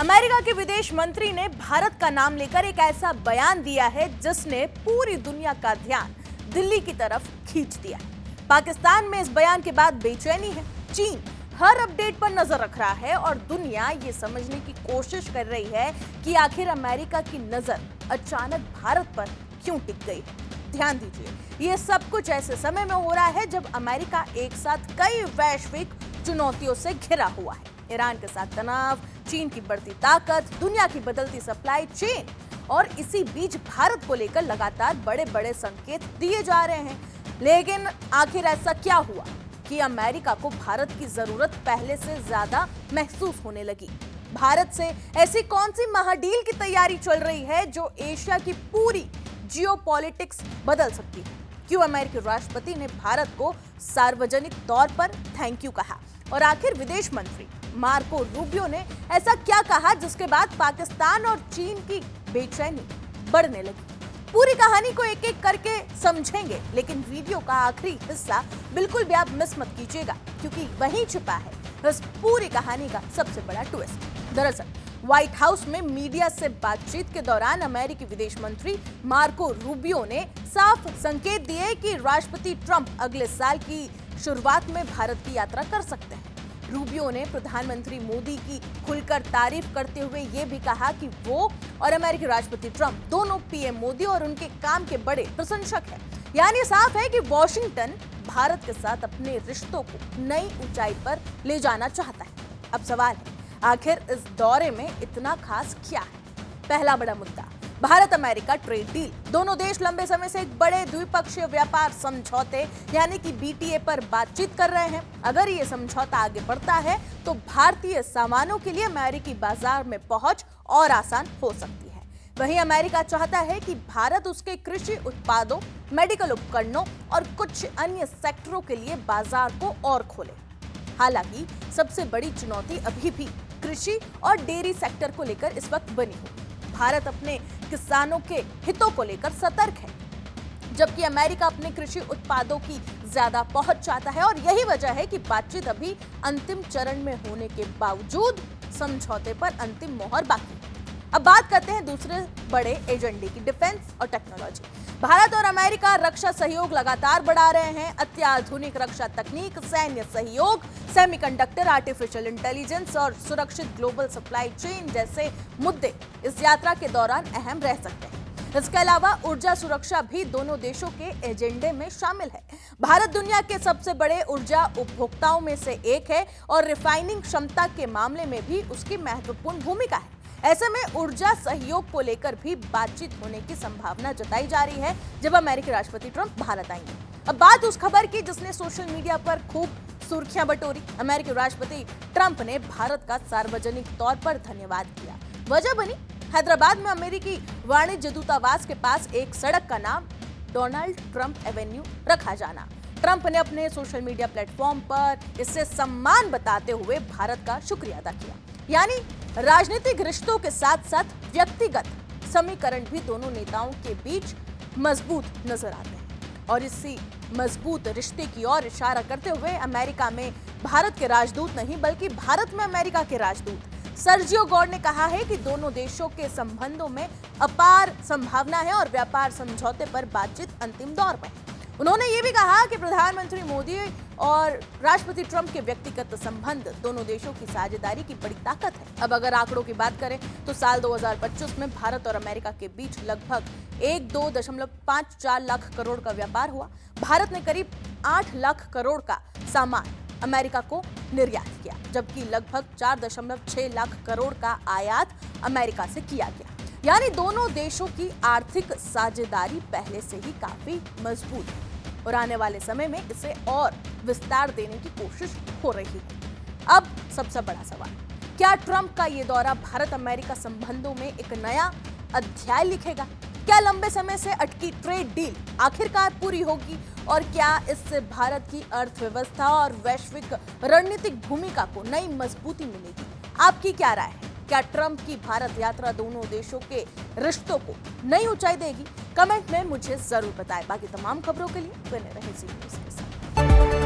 America के विदेश मंत्री ने भारत का नाम लेकर एक ऐसा बयान दिया है जिसने पूरी दुनिया का ध्यान दिल्ली की तरफ खींच दिया है। पाकिस्तान में इस बयान के बाद बेचैनी है। चीन हर अपडेट पर नजर रख रहा है और दुनिया ये समझने की कोशिश कर रही है कि आखिर अमेरिका की नजर अचानक भारत पर क्यों टिक गई है। ध्यान दीजिए, ये सब कुछ ऐसे समय में हो रहा है जब अमेरिका एक साथ कई वैश्विक चुनौतियों से घिरा हुआ है। ईरान के साथ तनाव, चीन की बढ़ती ताकत, दुनिया की बदलती सप्लाई चेन और इसी बीच भारत को लेकर लगातार बड़े बड़े संकेत दिए जा रहे हैं। लेकिन आखिर ऐसा क्या हुआ कि अमेरिका को भारत की जरूरत पहले से ज्यादा महसूस होने लगी? भारत से ऐसी कौन सी महाडील की तैयारी चल रही है जो एशिया की पूरी जियोपॉलिटिक्स बदल सकती है? क्यों अमेरिकी राष्ट्रपति ने भारत को सार्वजनिक तौर पर थैंक यू कहा? और आखिर विदेश मंत्री मार्को रूबियो ने ऐसा क्या कहा जिसके बाद पाकिस्तान और चीन की बेचैनी बढ़ने लगी? पूरी कहानी को एक एक करके समझेंगे, लेकिन वीडियो का आखिरी हिस्सा बिल्कुल भी आप मिस मत कीजिएगा, क्योंकि वहीं छिपा है इस पूरी कहानी का सबसे बड़ा ट्विस्ट। दरअसल व्हाइट हाउस में मीडिया से बातचीत के दौरान अमेरिकी विदेश मंत्री मार्को रूबियो ने साफ संकेत दिए कि राष्ट्रपति ट्रंप अगले साल की शुरुआत में भारत की यात्रा कर सकते हैं। रूबियो ने प्रधानमंत्री मोदी की खुलकर तारीफ करते हुए ये भी कहा कि वो और अमेरिकी राष्ट्रपति ट्रंप दोनों पीएम मोदी और उनके काम के बड़े प्रशंसक हैं। यानी साफ है कि वॉशिंगटन भारत के साथ अपने रिश्तों को नई ऊंचाई पर ले जाना चाहता है। अब सवाल है, आखिर इस दौरे में इतना खास क्या है? पहला बड़ा मुद्दा, भारत अमेरिका ट्रेड डील। दोनों देश लंबे समय से एक बड़े द्विपक्षीय व्यापार समझौते यानी कि बीटीए पर बातचीत कर रहे हैं। अगर ये समझौता आगे बढ़ता है तो भारतीय सामानों के लिए अमेरिकी बाजार में पहुंच और आसान हो सकती है। वहीं अमेरिका चाहता है कि भारत उसके कृषि उत्पादों, मेडिकल उपकरणों और कुछ अन्य सेक्टरों के लिए बाजार को और खोले। हालांकि सबसे बड़ी चुनौती अभी भी कृषि और डेयरी सेक्टर को लेकर इस वक्त बनी हुई। भारत अपने किसानों के हितों को लेकर सतर्क है, जबकि अमेरिका अपने कृषि उत्पादों की ज्यादा पहुंच चाहता है और यही वजह है कि बातचीत अभी अंतिम चरण में होने के बावजूद समझौते पर अंतिम मोहर बाकी है। अब बात करते हैं दूसरे बड़े एजेंडे की, डिफेंस और टेक्नोलॉजी। भारत और अमेरिका रक्षा सहयोग लगातार बढ़ा रहे हैं। अत्याधुनिक रक्षा तकनीक, सैन्य सहयोग, सेमीकंडक्टर, आर्टिफिशियल इंटेलिजेंस और सुरक्षित ग्लोबल सप्लाई चेन जैसे मुद्दे इस यात्रा के दौरान अहम रह सकते हैं। इसके अलावा ऊर्जा सुरक्षा भी दोनों देशों के एजेंडे में शामिल है। भारत दुनिया के सबसे बड़े ऊर्जा उपभोक्ताओं में से एक है और रिफाइनिंग क्षमता के मामले में भी उसकी महत्वपूर्ण भूमिका है। ऐसे में ऊर्जा सहयोग को लेकर भी बातचीत होने की संभावना जताई जा रही है जब अमेरिकी राष्ट्रपति ट्रंप भारत आएंगे। अब बात उस खबर की जिसने सोशल मीडिया पर खूब सुर्खियां बटोरी। अमेरिकी राष्ट्रपति ट्रंप ने भारत का सार्वजनिक तौर पर धन्यवाद किया। वजह बनी हैदराबाद में अमेरिकी वाणिज्य दूतावास के पास एक सड़क का नाम डोनाल्ड ट्रंप एवेन्यू रखा जाना। ट्रंप ने अपने सोशल मीडिया प्लेटफॉर्म पर इससे सम्मान बताते हुए भारत का शुक्रिया अदा किया। यानी राजनीतिक रिश्तों के साथ साथ व्यक्तिगत समीकरण भी दोनों नेताओं के बीच मजबूत नजर आते हैं और इसी मजबूत रिश्ते की ओर इशारा करते हुए अमेरिका में भारत के राजदूत नहीं बल्कि भारत में अमेरिका के राजदूत सर्जियो गौर ने कहा है कि दोनों देशों के संबंधों में अपार संभावना है और व्यापार समझौते पर बातचीत अंतिम दौर में है। उन्होंने ये भी कहा कि प्रधानमंत्री मोदी और राष्ट्रपति ट्रंप के व्यक्तिगत संबंध दोनों देशों की साझेदारी की बड़ी ताकत है। अब अगर आंकड़ों की बात करें तो साल 2025 में भारत और अमेरिका के बीच लगभग 1.254 लाख करोड़ का व्यापार हुआ। भारत ने करीब 8 लाख करोड़ का सामान अमेरिका को निर्यात किया, जबकि लगभग 4.6 लाख करोड़ का आयात अमेरिका से किया गया। यानी दोनों देशों की आर्थिक साझेदारी पहले से ही काफी मजबूत है और आने वाले समय में इसे और विस्तार देने की कोशिश हो रही है। अब सबसे बड़ा सवाल, क्या ट्रंप का ये दौरा भारत अमेरिका संबंधों में एक नया अध्याय लिखेगा? क्या लंबे समय से अटकी ट्रेड डील आखिरकार पूरी होगी और क्या इससे भारत की अर्थव्यवस्था और वैश्विक रणनीतिक भूमिका को नई मजबूती मिलेगी? आपकी क्या राय है? क्या ट्रंप की भारत यात्रा दोनों देशों के रिश्तों को नई ऊंचाई देगी? कमेंट में मुझे जरूर बताएं। बाकी तमाम खबरों के लिए बने रहें जी न्यूज़ के साथ।